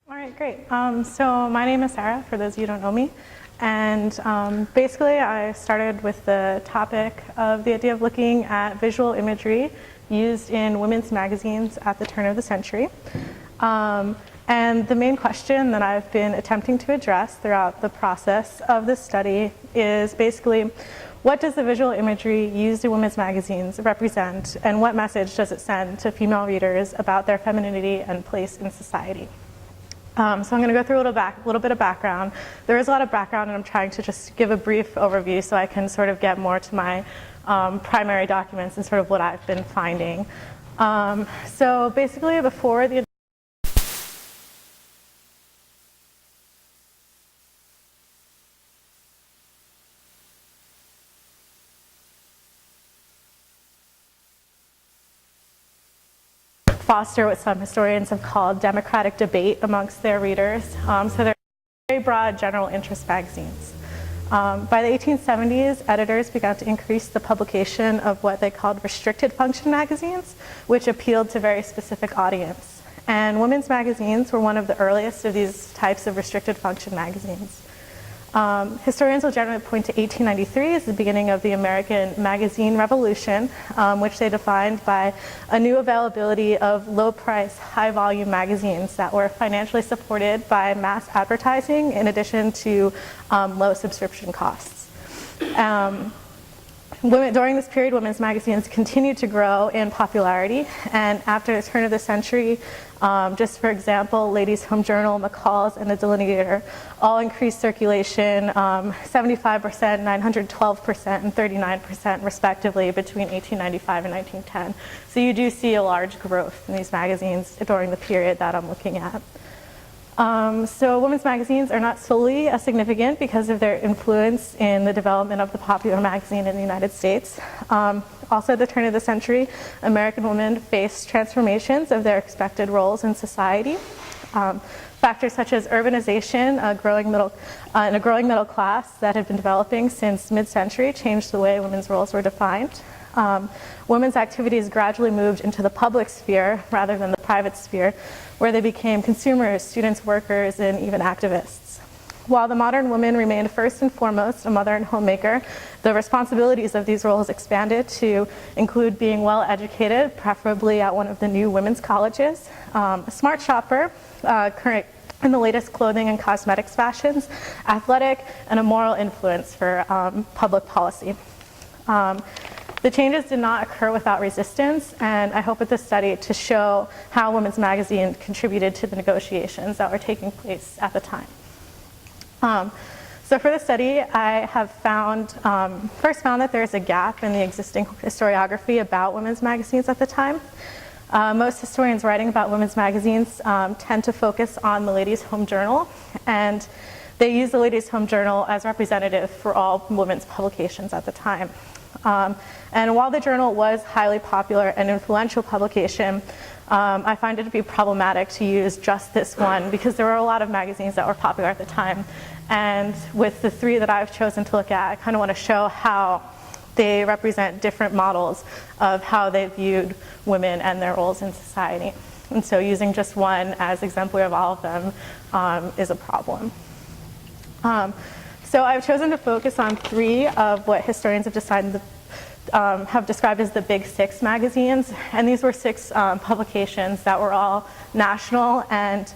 All right, great. So my name is Sarah, for those of you who don't know me. And basically, I started with the topic of the idea of looking at visual imagery used in women's magazines at the turn of the century. And the main question that I've been attempting to address throughout the process of this study is basically, what does the visual imagery used in women's magazines represent, and what message does it send to female readers about their femininity and place in society? So I'm going to go through a little bit of background. There is a lot of background, and I'm trying to just give a brief overview so I can sort of get more to my primary documents and sort of what I've been finding. So basically, before the foster what some historians have called democratic debate amongst their readers. So they're very broad general interest magazines. By the 1870s, editors began to increase the publication of what they called restricted function magazines, which appealed to very specific audience. And women's magazines were one of the earliest of these types of restricted function magazines. Historians will generally point to 1893 as the beginning of the American magazine revolution, which they defined by a new availability of low-price, high-volume magazines that were financially supported by mass advertising in addition to low subscription costs. During this period, women's magazines continued to grow in popularity, and after the turn of the century, just for example, Ladies' Home Journal, McCall's, and the Delineator all increased circulation 75%, 912%, and 39% respectively between 1895 and 1910. So you do see a large growth in these magazines during the period that I'm looking at. So women's magazines are not solely as significant because of their influence in the development of the popular magazine in the United States. Also at the turn of the century, American women faced transformations of their expected roles in society. Factors such as urbanization, a growing middle class that had been developing since mid-century changed the way women's roles were defined. Women's activities gradually moved into the public sphere rather than the private sphere, where they became consumers, students, workers, and even activists. While the modern woman remained first and foremost a mother and homemaker, the responsibilities of these roles expanded to include being well educated, preferably at one of the new women's colleges, a smart shopper, current in the latest clothing and cosmetics fashions, athletic, and a moral influence for public policy. The changes did not occur without resistance, and I hope with this study to show how Women's Magazine contributed to the negotiations that were taking place at the time. So for the study, I have first found that there is a gap in the existing historiography about women's magazines at the time. Most historians writing about women's magazines tend to focus on the Ladies' Home Journal, and they use the Ladies' Home Journal as representative for all women's publications at the time. And while the journal was highly popular and influential publication, I find it to be problematic to use just this one because there were a lot of magazines that were popular at the time. And with the three that I've chosen to look at, I kind of want to show how they represent different models of how they viewed women and their roles in society. And so using just one as exemplary of all of them is a problem. So I've chosen to focus on three of what historians have described as the Big Six magazines, and these were six publications that were all national, and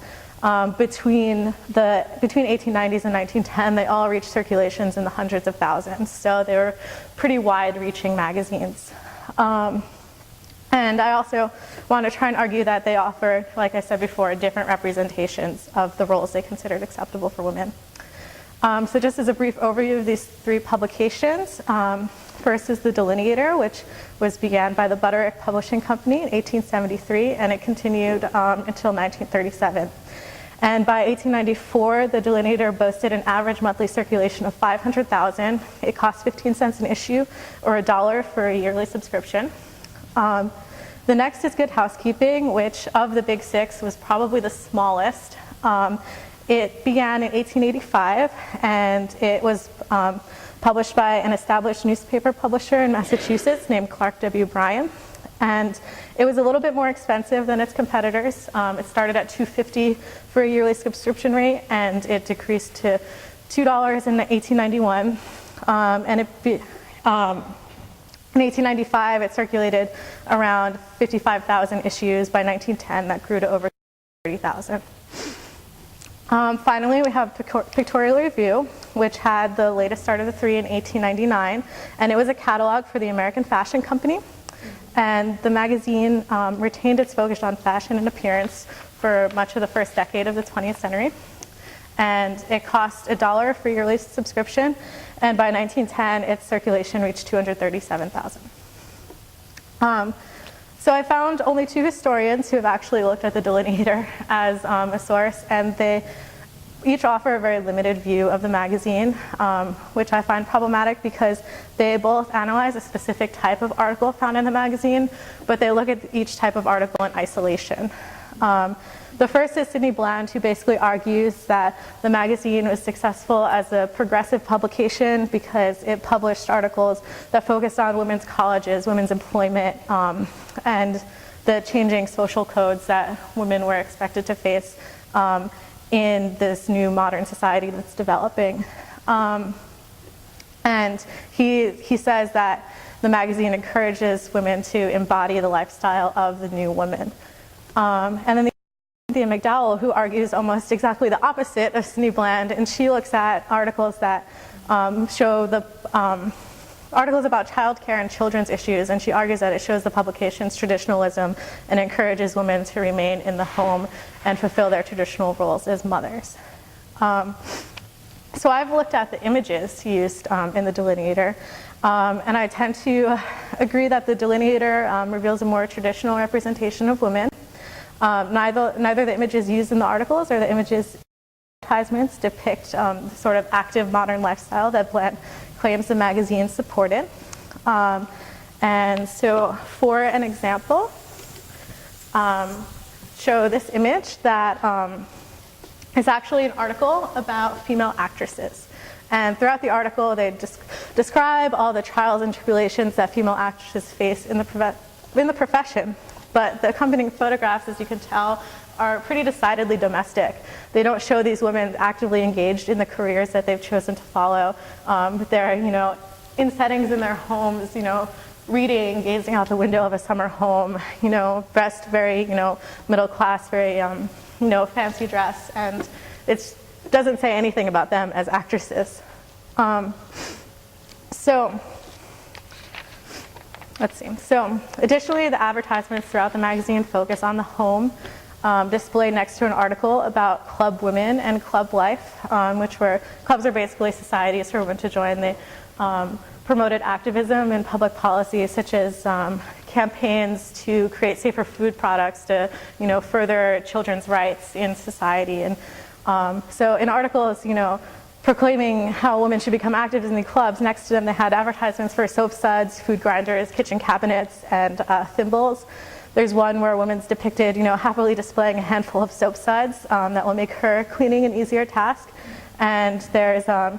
between 1890s and 1910, they all reached circulations in the hundreds of thousands. So they were pretty wide-reaching magazines. And I also want to try and argue that they offer, like I said before, different representations of the roles they considered acceptable for women. So just as a brief overview of these three publications, first is the Delineator, which began by the Buonacore Publishing Company in 1873, and it continued until 1937. And by 1894, the Delineator boasted an average monthly circulation of 500,000. It cost 15 cents an issue, or $1 for a yearly subscription. The next is Good Housekeeping, which of the Big Six was probably the smallest. It began in 1885, and it was published by an established newspaper publisher in Massachusetts named Clark W. Bryan. And it was a little bit more expensive than its competitors. It started at $2.50 for a yearly subscription rate, and it decreased to $2 in 1891. In 1895, it circulated around 55,000 issues. By 1910, that grew to over 30,000. Finally, we have Pictorial Review, which had the latest start of the three in 1899, and it was a catalog for the American Fashion Company. And the magazine retained its focus on fashion and appearance for much of the first decade of the 20th century. And it cost $1 for yearly subscription, and by 1910, its circulation reached 237,000. So I found only 2 historians who have actually looked at the Delineator as a source, and they each offer a very limited view of the magazine, which I find problematic because they both analyze a specific type of article found in the magazine, but they look at each type of article in isolation. The first is Sidney Bland, who basically argues that the magazine was successful as a progressive publication because it published articles that focused on women's colleges, women's employment, and the changing social codes that women were expected to face in this new modern society that's developing. And he says that the magazine encourages women to embody the lifestyle of the new woman. And then Cynthia McDowell, who argues almost exactly the opposite of Sidney Bland, and she looks at articles that show the articles about childcare and children's issues, and she argues that it shows the publication's traditionalism and encourages women to remain in the home and fulfill their traditional roles as mothers. So I've looked at the images used in the Delineator, and I tend to agree that the Delineator reveals a more traditional representation of women. Neither the images used in the articles or the images in advertisements depict the sort of active modern lifestyle that Bland claims the magazine supported. And so for an example, show this image that is actually an article about female actresses. And throughout the article, they describe all the trials and tribulations that female actresses face in the profession. But the accompanying photographs, as you can tell, are pretty decidedly domestic. They don't show these women actively engaged in the careers that they've chosen to follow. They're, in settings in their homes, reading, gazing out the window of a summer home, dressed very, middle class, very, fancy dress, and it doesn't say anything about them as actresses. Let's see. So additionally, the advertisements throughout the magazine focus on the home, displayed next to an article about club women and club life, clubs are basically societies for women to join. They promoted activism and public policies such as campaigns to create safer food products to, further children's rights in society. And so in articles, proclaiming how women should become active in the clubs, next to them they had advertisements for soap suds, food grinders, kitchen cabinets, and thimbles. There's one where a woman's depicted, happily displaying a handful of soap suds that will make her cleaning an easier task. And there's, an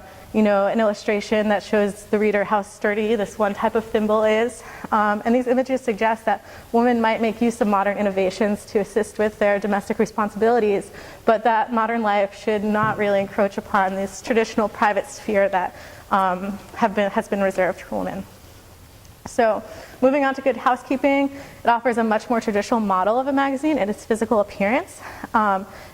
illustration that shows the reader how sturdy this one type of thimble is. And these images suggest that women might make use of modern innovations to assist with their domestic responsibilities, but that modern life should not really encroach upon this traditional private sphere that has been reserved for women. So moving on to Good Housekeeping, it offers a much more traditional model of a magazine in its physical appearance.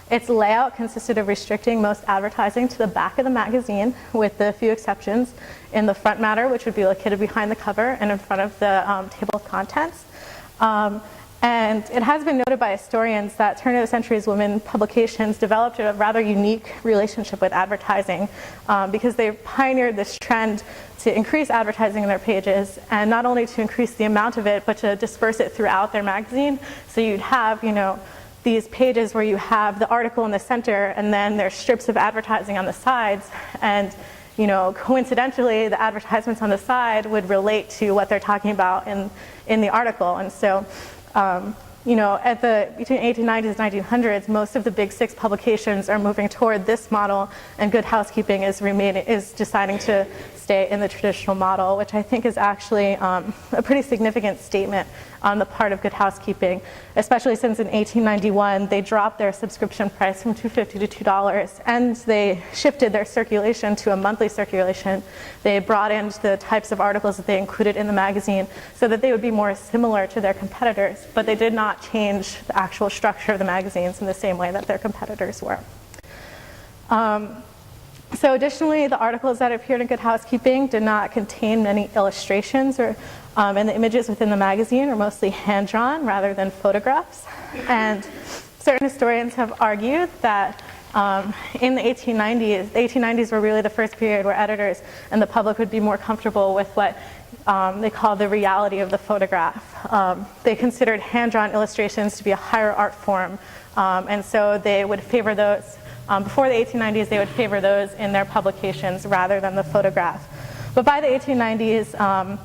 Its layout consisted of restricting most advertising to the back of the magazine, with the few exceptions in the front matter, which would be located behind the cover and in front of the table of contents. And it has been noted by historians that turn of the century's women publications developed a rather unique relationship with advertising because they pioneered this trend to increase advertising in their pages, and not only to increase the amount of it, but to disperse it throughout their magazine. So you'd have, these pages where you have the article in the center, and then there's strips of advertising on the sides, and coincidentally, the advertisements on the side would relate to what they're talking about in the article. And so between 1890s and 1900s, most of the big six publications are moving toward this model, and Good Housekeeping is deciding to stay in the traditional model, which I think is actually a pretty significant statement on the part of Good Housekeeping, especially since in 1891 they dropped their subscription price from $2.50 to $2, and they shifted their circulation to a monthly circulation. They brought in the types of articles that they included in the magazine so that they would be more similar to their competitors, but they did not change the actual structure of the magazines in the same way that their competitors were. So additionally, the articles that appeared in Good Housekeeping did not contain many illustrations, and the images within the magazine are mostly hand-drawn rather than photographs. And certain historians have argued that in the 1890s were really the first period where editors and the public would be more comfortable with what they call the reality of the photograph. They considered hand-drawn illustrations to be a higher art form, and so they would favor those. Before the 1890s, they would favor those in their publications rather than the photograph. But by the 1890s,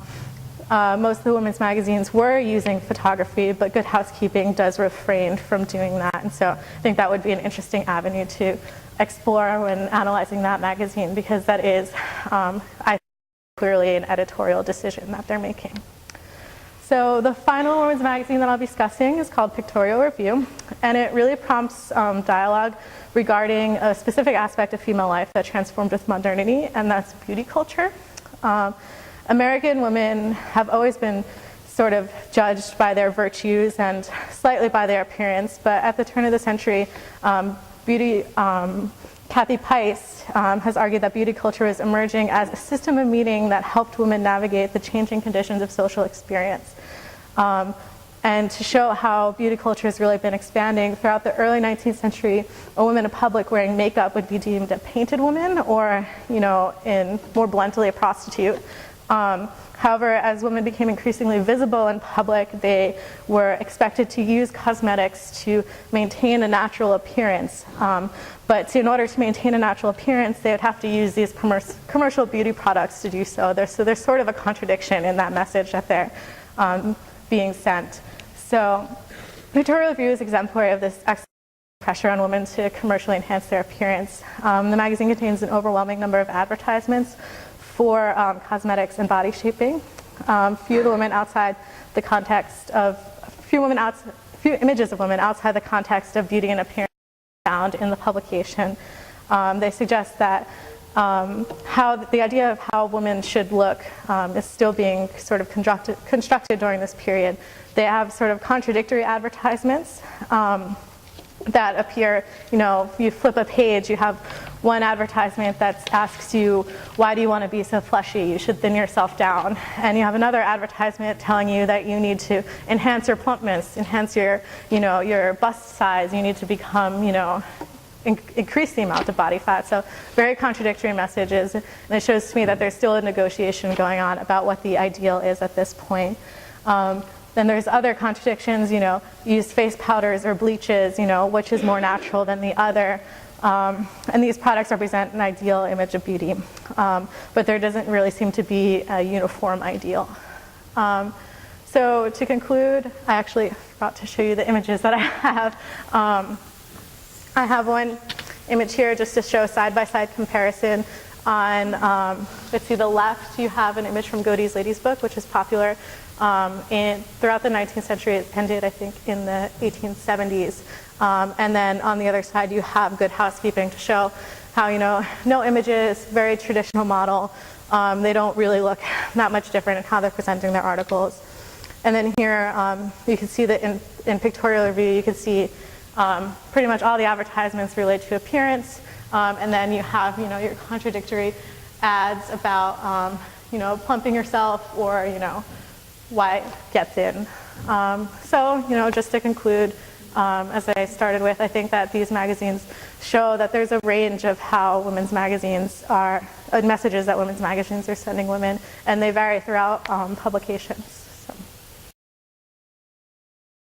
most of the women's magazines were using photography, but Good Housekeeping does refrain from doing that. And so I think that would be an interesting avenue to explore when analyzing that magazine, because that is, I think, clearly an editorial decision that they're making. So the final women's magazine that I'll be discussing is called Pictorial Review, and it really prompts dialogue regarding a specific aspect of female life that transformed with modernity, and that's beauty culture. American women have always been sort of judged by their virtues and slightly by their appearance, but at the turn of the century, Kathy Pice has argued that beauty culture is emerging as a system of meaning that helped women navigate the changing conditions of social experience. And to show how beauty culture has really been expanding, throughout the early 19th century, a woman in public wearing makeup would be deemed a painted woman, or, in more bluntly, a prostitute. However, as women became increasingly visible in public, they were expected to use cosmetics to maintain a natural appearance. But in order to maintain a natural appearance, they would have to use these commercial beauty products to do so. There's sort of a contradiction in that message that they're being sent. So Pictorial Review is exemplary of this excellent pressure on women to commercially enhance their appearance. The magazine contains an overwhelming number of advertisements for cosmetics and body shaping. Few images of women outside the context of beauty and appearance are found in the publication. They suggest that the idea of how women should look is still being sort of constructed during this period. They have sort of contradictory advertisements that appear, you flip a page, you have one advertisement that asks you, why do you want to be so fleshy? You should thin yourself down. And you have another advertisement telling you that you need to enhance your plumpness, enhance your bust size, you need to become, increase the amount of body fat. So very contradictory messages. And it shows to me that there's still a negotiation going on about what the ideal is at this point. Then there's other contradictions, use face powders or bleaches, which is more natural than the other. And these products represent an ideal image of beauty. But there doesn't really seem to be a uniform ideal. So to conclude, I actually forgot to show you the images that I have. I have one image here just to show side-by-side comparison. On, let's see, the left you have an image from Godey's Lady's Book, which is popular throughout the 19th century. It ended, I think, in the 1870s. And then on the other side, you have Good Housekeeping to show how, no images, very traditional model. They don't really look that much different in how they're presenting their articles. And then here, you can see that in Pictorial Review, you can see pretty much all the advertisements relate to appearance. And then you have, your contradictory ads about, plumping yourself or, why get thin. So, just to conclude, as I started with, I think that these magazines show that there's a range of how women's magazines are, messages that women's magazines are sending women, and they vary throughout publications.